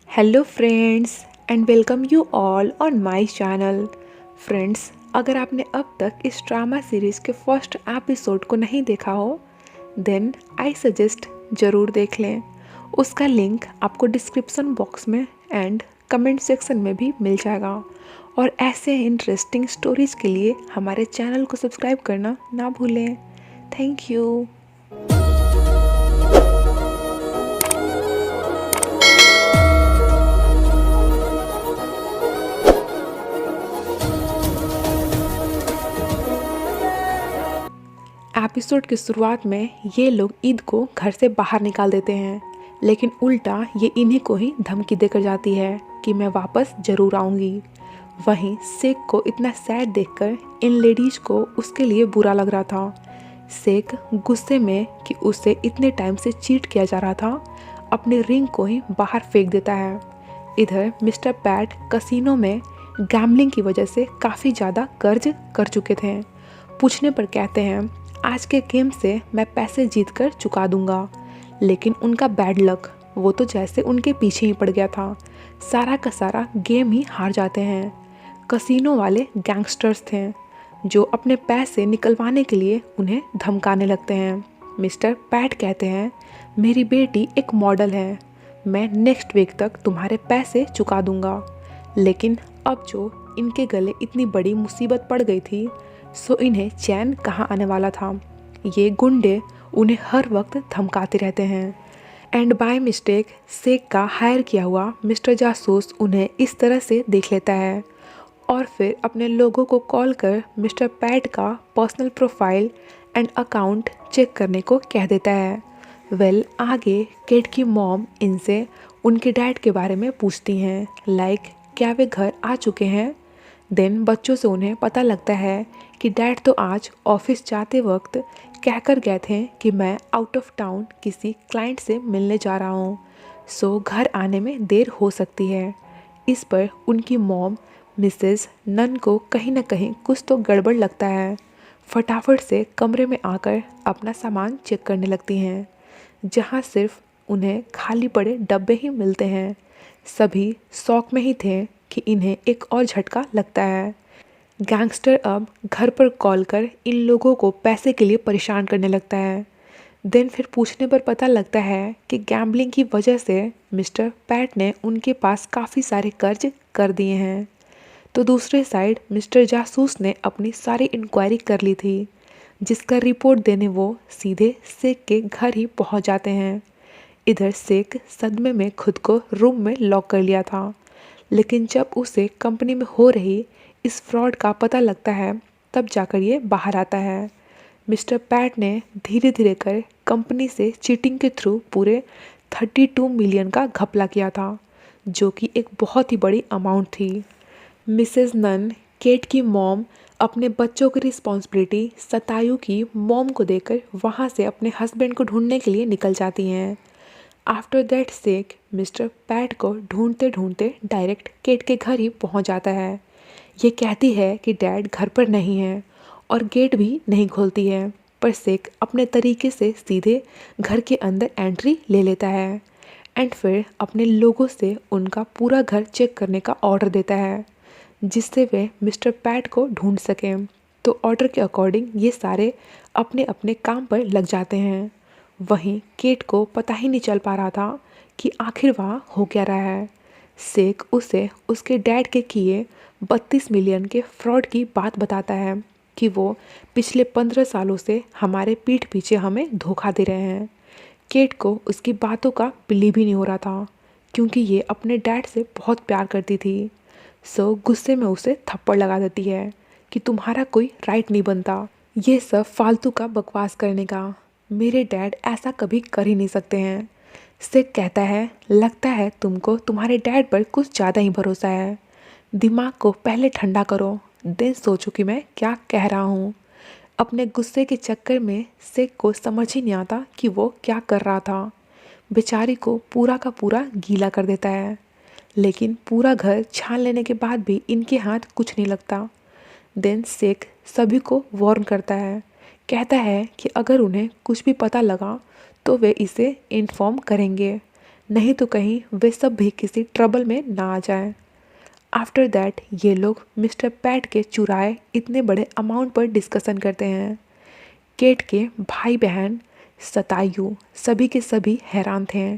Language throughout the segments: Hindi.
Hello friends and welcome you all on my channel. Friends, अगर आपने अब तक इस ड्रामा सीरीज़ के फर्स्ट एपिसोड को नहीं देखा हो देन आई सजेस्ट ज़रूर देख लें। उसका लिंक आपको डिस्क्रिप्शन बॉक्स में एंड कमेंट सेक्शन में भी मिल जाएगा। और ऐसे इंटरेस्टिंग स्टोरीज़ के लिए हमारे चैनल को सब्सक्राइब करना ना भूलें। Thank you. एपिसोड की शुरुआत में ये लोग ईद को घर से बाहर निकाल देते हैं, लेकिन उल्टा ये इन्हीं को ही धमकी देकर जाती है कि मैं वापस ज़रूर आऊँगी। वहीं सेक को इतना सैड देखकर इन लेडीज़ को उसके लिए बुरा लग रहा था। सेक गुस्से में कि उसे इतने टाइम से चीट किया जा रहा था, अपनी रिंग को ही बाहर फेंक देता है। इधर मिस्टर पैट कसिनो में गैम्बलिंग की वजह से काफ़ी ज़्यादा कर्ज कर चुके थे। पूछने पर कहते हैं आज के गेम से मैं पैसे जीत कर चुका दूंगा, लेकिन उनका बैड लक, वो तो जैसे उनके पीछे ही पड़ गया था। सारा का सारा गेम ही हार जाते हैं। कसिनो वाले गैंगस्टर्स थे जो अपने पैसे निकलवाने के लिए उन्हें धमकाने लगते हैं। मिस्टर पैट कहते हैं मेरी बेटी एक मॉडल है, मैं नेक्स्ट वीक तक तुम्हारे पैसे चुका दूंगा। लेकिन अब जो इनके गले इतनी बड़ी मुसीबत पड़ गई थी, सो इन्हें चैन कहाँ आने वाला था। ये गुंडे उन्हें हर वक्त धमकाते रहते हैं एंड बाय मिस्टेक सेक का हायर किया हुआ मिस्टर जासूस उन्हें इस तरह से देख लेता है और फिर अपने लोगों को कॉल कर मिस्टर पैट का personal profile and account check करने को कह देता है। आगे केट की मॉम इनसे उनके डैड के बारे में पूछती हैं, लाइक क्या वे घर आ चुके हैं। देन बच्चों से उन्हें पता लगता है कि डैड तो आज ऑफिस जाते वक्त कहकर गए थे कि मैं आउट ऑफ टाउन किसी क्लाइंट से मिलने जा रहा हूँ, सो घर आने में देर हो सकती है। इस पर उनकी मॉम मिसेस नन को कहीं ना कहीं कुछ तो गड़बड़ लगता है। फटाफट से कमरे में आकर अपना सामान चेक करने लगती हैं, जहाँ सिर्फ उन्हें खाली पड़े डब्बे ही मिलते हैं। सभी शौक में ही थे कि इन्हें एक और झटका लगता है। गैंगस्टर अब घर पर कॉल कर इन लोगों को पैसे के लिए परेशान करने लगता है। देन फिर पूछने पर पता लगता है कि गैम्बलिंग की वजह से मिस्टर पैट ने उनके पास काफ़ी सारे कर्ज कर दिए हैं। तो दूसरे साइड मिस्टर जासूस ने अपनी सारी इंक्वायरी कर ली थी, जिसका रिपोर्ट देने वो सीधे सेक के घर ही पहुंच जाते हैं। इधर सेक सदमे में खुद को रूम में लॉक कर लिया था, लेकिन जब उसे कंपनी में हो रही इस फ्रॉड का पता लगता है तब जाकर ये बाहर आता है। मिस्टर पैट ने धीरे धीरे कर कंपनी से चीटिंग के थ्रू पूरे 32 मिलियन का घपला किया था, जो कि एक बहुत ही बड़ी अमाउंट थी। मिसेस नन केट की मॉम अपने बच्चों की रिस्पॉन्सिबिलिटी सतायु की मॉम को देकर वहाँ से अपने हस्बैंड को ढूंढने के लिए निकल जाती हैं। आफ्टर दैट सेक मिस्टर पैट को ढूंढते ढूंढते डायरेक्ट केट के घर ही पहुंच जाता है। ये कहती है कि डैड घर पर नहीं है और गेट भी नहीं खोलती है, पर सेक अपने तरीके से सीधे घर के अंदर एंट्री ले लेता है एंड फिर अपने लोगों से उनका पूरा घर चेक करने का ऑर्डर देता है, जिससे वे मिस्टर पैट को ढूंढ सकें। तो ऑर्डर के अकॉर्डिंग ये सारे अपने अपने काम पर लग जाते हैं। वहीं केट को पता ही नहीं चल पा रहा था कि आखिर वहाँ हो क्या रहा है। सेक उसे उसके डैड के किए 32 मिलियन के फ्रॉड की बात बताता है कि वो पिछले 15 सालों से हमारे पीठ पीछे हमें धोखा दे रहे हैं। केट को उसकी बातों का बिलीव ही नहीं हो रहा था, क्योंकि ये अपने डैड से बहुत प्यार करती थी। सो गुस्से में उसे थप्पड़ लगा देती है कि तुम्हारा कोई राइट नहीं बनता ये सब फालतू का बकवास करने का, मेरे डैड ऐसा कभी कर ही नहीं सकते हैं। सिक कहता है लगता है तुमको तुम्हारे डैड पर कुछ ज़्यादा ही भरोसा है, दिमाग को पहले ठंडा करो, देन सोचो कि मैं क्या कह रहा हूँ। अपने गुस्से के चक्कर में सिक को समझ ही नहीं आता कि वो क्या कर रहा था। बेचारी को पूरा का पूरा गीला कर देता है, लेकिन पूरा घर छान लेने के बाद भी इनके हाथ कुछ नहीं लगता। देन सिक सभी को वार्न करता है, कहता है कि अगर उन्हें कुछ भी पता लगा तो वे इसे इन्फॉर्म करेंगे। नहीं तो कहीं वे सब भी किसी ट्रबल में ना आ जाएं। आफ्टर दैट ये लोग मिस्टर पैट के चुराए इतने बड़े अमाउंट पर डिस्कशन करते हैं। केट के भाई बहन सतायु सभी के सभी हैरान थे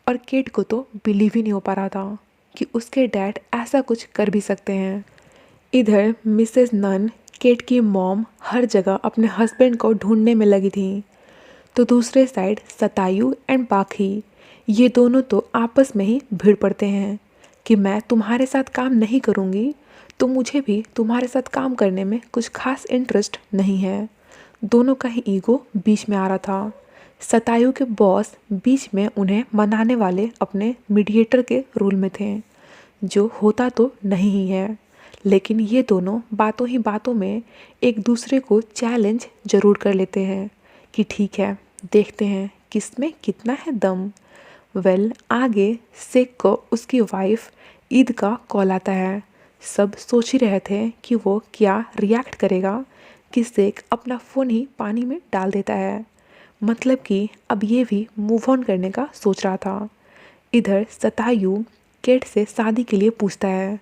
और केट को तो बिलीव ही नहीं हो पा रहा था कि उसके डैड ऐसा कुछ कर भी सकते हैं। इधर मिसेस नन, केट की मॉम, हर जगह अपने हस्बैंड को ढूंढने में लगी थी, तो दूसरे साइड सतायु एंड पाखी ये दोनों तो आपस में ही भिड़ पड़ते हैं कि मैं तुम्हारे साथ काम नहीं करूँगी तो मुझे भी तुम्हारे साथ काम करने में कुछ खास इंटरेस्ट नहीं है। दोनों का ही ईगो बीच में आ रहा था। सतायु के बॉस बीच में उन्हें मनाने वाले अपने मीडिएटर के रोल में थे, जो होता तो नहीं ही है, लेकिन ये दोनों बातों ही बातों में एक दूसरे को चैलेंज ज़रूर कर लेते हैं कि ठीक है, देखते हैं किसमें कितना है दम। आगे सेक को उसकी वाइफ ईद का कॉल आता है। सब सोच ही रहे थे कि वो क्या रिएक्ट करेगा कि सेक अपना फ़ोन ही पानी में डाल देता है, मतलब कि अब ये भी मूव ऑन करने का सोच रहा था। इधर सतायु केट से शादी के लिए पूछता है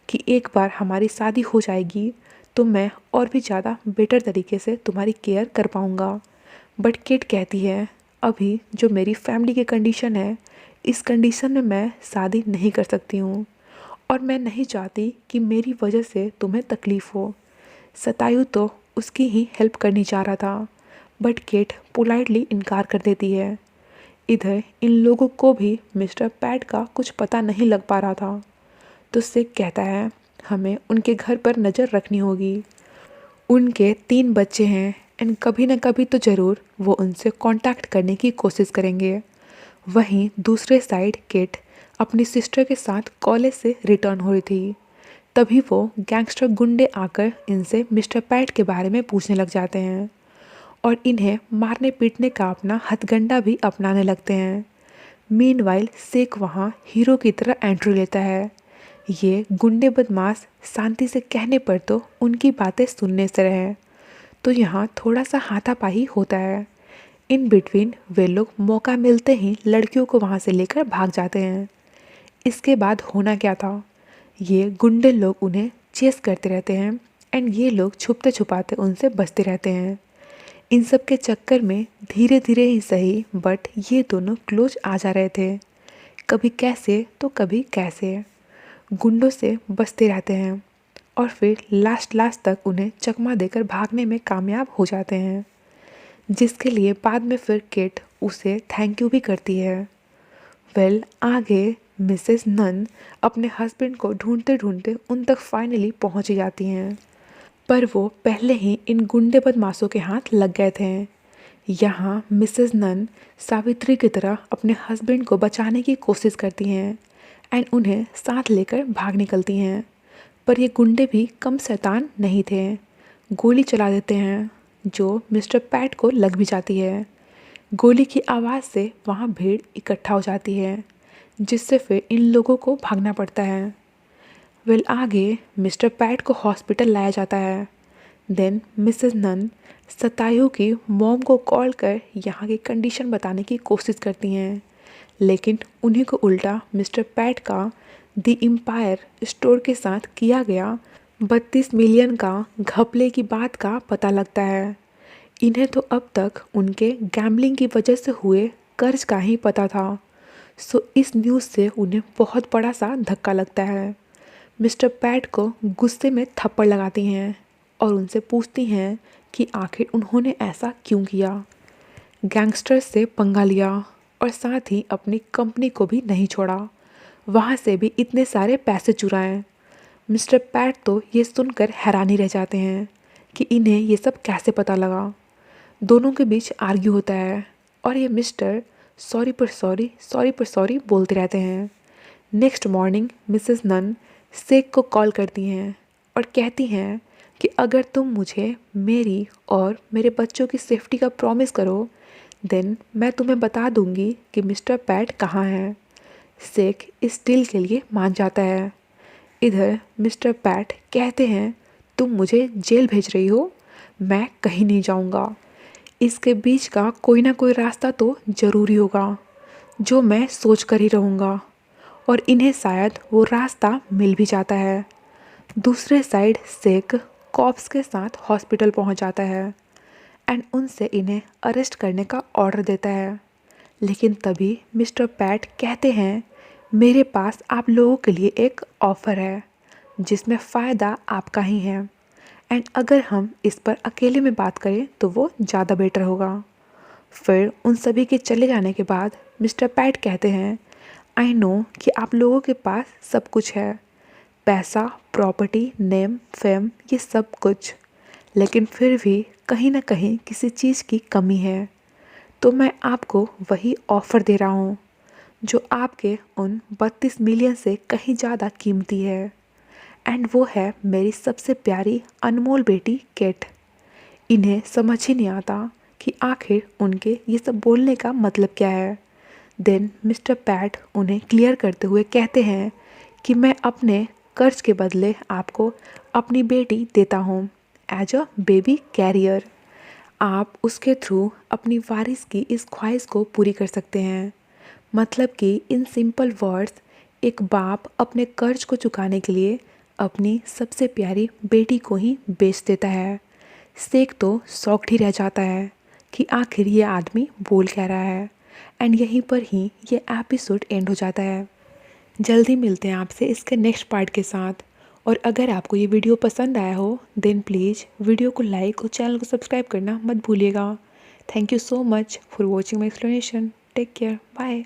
कि एक बार हमारी शादी हो जाएगी तो मैं और भी ज़्यादा बेटर तरीके से तुम्हारी केयर कर पाऊँगा। बट केट कहती है अभी जो मेरी फैमिली की कंडीशन है, इस कंडीशन में मैं शादी नहीं कर सकती हूँ और मैं नहीं चाहती कि मेरी वजह से तुम्हें तकलीफ़ हो। सतायु तो उसकी ही हेल्प करनी चाह रहा था, बट केट पोलाइटली इनकार कर देती है। इधर इन लोगों को भी मिस्टर पैट का कुछ पता नहीं लग पा रहा था, तो सिक कहता है हमें उनके घर पर नज़र रखनी होगी। उनके 3 बच्चे हैं एंड कभी न कभी तो ज़रूर वो उनसे कांटेक्ट करने की कोशिश करेंगे। वहीं दूसरे साइड केट अपनी सिस्टर के साथ कॉलेज से रिटर्न हो रही थी, तभी वो गैंगस्टर गुंडे आकर इनसे मिस्टर पैट के बारे में पूछने लग जाते हैं और इन्हें मारने पीटने का अपना हथगंडा भी अपनाने लगते हैं। मीनवाइल सेक वहाँ हीरो की तरह एंट्री लेता है। ये गुंडे बदमाश शांति से कहने पर तो उनकी बातें सुनने से रहे, तो यहाँ थोड़ा सा हाथापाई होता है। इन बिटवीन वे लोग मौका मिलते ही लड़कियों को वहाँ से लेकर भाग जाते हैं। इसके बाद होना क्या था, ये गुंडे लोग उन्हें चेस करते रहते हैं एंड ये लोग छुपते छुपाते उनसे बचते रहते हैं। इन सब के चक्कर में धीरे धीरे ही सही बट ये दोनों क्लोज आ जा रहे थे, कभी कैसे तो कभी कैसे गुंडों से बचते रहते हैं और फिर लास्ट तक उन्हें चकमा देकर भागने में कामयाब हो जाते हैं, जिसके लिए बाद में फिर केट उसे थैंक यू भी करती है। आगे मिसेस नन अपने हस्बैंड को ढूंढते ढूंढते उन तक फाइनली पहुंच ही जाती हैं, पर वो पहले ही इन गुंडे बदमाशों के हाथ लग गए थे। यहाँ मिसेस नन सावित्री की तरह अपने हस्बैंड को बचाने की कोशिश करती हैं एंड उन्हें साथ लेकर भाग निकलती हैं, पर ये गुंडे भी कम शैतान नहीं थे। गोली चला देते हैं जो मिस्टर पैट को लग भी जाती है। गोली की आवाज़ से वहाँ भीड़ इकट्ठा हो जाती है, जिससे फिर इन लोगों को भागना पड़ता है। आगे मिस्टर पैट को हॉस्पिटल लाया जाता है। देन मिसेस नन सतायु की मॉम को कॉल कर यहाँ की कंडीशन बताने की कोशिश करती हैं, लेकिन उन्हीं को उल्टा मिस्टर पैट का द एम्पायर स्टोर के साथ किया गया 32 मिलियन का घपले की बात का पता लगता है। इन्हें तो अब तक उनके गैम्बलिंग की वजह से हुए कर्ज का ही पता था, सो इस न्यूज़ से उन्हें बहुत बड़ा सा धक्का लगता है। मिस्टर पैट को गुस्से में थप्पड़ लगाती हैं और उनसे पूछती हैं कि आखिर उन्होंने ऐसा क्यों किया। गैंगस्टर से पंगा लिया और साथ ही अपनी कंपनी को भी नहीं छोड़ा, वहाँ से भी इतने सारे पैसे चुराए। मिस्टर पैट तो ये सुनकर हैरानी रह जाते हैं कि इन्हें ये सब कैसे पता लगा। दोनों के बीच आर्ग्यू होता है और ये मिस्टर सॉरी पर सॉरी बोलते रहते हैं। नेक्स्ट मॉर्निंग मिसेस नन सेक को कॉल करती हैं और कहती हैं कि अगर तुम मुझे मेरी और मेरे बच्चों की सेफ्टी का प्रॉमिस करो देन मैं तुम्हें बता दूंगी कि मिस्टर पैट कहाँ है। सेक इस डील के लिए मान जाता है। इधर मिस्टर पैट कहते हैं तुम मुझे जेल भेज रही हो, मैं कहीं नहीं जाऊंगा, इसके बीच का कोई ना कोई रास्ता तो ज़रूरी होगा। जो मैं सोच कर ही रहूँगा, और इन्हें शायद वो रास्ता मिल भी जाता है। दूसरे साइड सिक कॉप्स के साथ हॉस्पिटल पहुंच जाता है एंड उनसे इन्हें अरेस्ट करने का ऑर्डर देता है। लेकिन तभी मिस्टर पैट कहते हैं, मेरे पास आप लोगों के लिए एक ऑफ़र है जिसमें फ़ायदा आपका ही है, एंड अगर हम इस पर अकेले में बात करें तो वो ज़्यादा बेटर होगा। फिर उन सभी के चले जाने के बाद मिस्टर पैट कहते हैं, आई नो कि आप लोगों के पास सब कुछ है, पैसा, प्रॉपर्टी, नेम, फेम, ये सब कुछ, लेकिन फिर भी कहीं ना कहीं किसी चीज़ की कमी है। तो मैं आपको वही ऑफ़र दे रहा हूँ जो आपके उन 32 मिलियन से कहीं ज़्यादा कीमती है, एंड वो है मेरी सबसे प्यारी अनमोल बेटी केट। इन्हें समझ ही नहीं आता कि आखिर उनके ये सब बोलने का मतलब क्या है। देन मिस्टर पैट उन्हें क्लियर करते हुए कहते हैं कि मैं अपने कर्ज के बदले आपको अपनी बेटी देता हूँ एज अ बेबी कैरियर। आप उसके थ्रू अपनी वारिस की इस ख्वाहिश को पूरी कर सकते हैं। मतलब कि इन सिंपल वर्ड्स, एक बाप अपने कर्ज को चुकाने के लिए अपनी सबसे प्यारी बेटी को ही बेच देता है। सेक तो शॉक्ड ही रह जाता है कि आखिर ये आदमी बोल क्या रहा है, एंड यहीं पर ही ये एपिसोड एंड हो जाता है। जल्दी मिलते हैं आपसे इसके नेक्स्ट पार्ट के साथ। और अगर आपको ये वीडियो पसंद आया हो देन प्लीज़ वीडियो को लाइक और चैनल को सब्सक्राइब करना मत भूलिएगा। Thank you so much for watching my explanation. Take care, bye.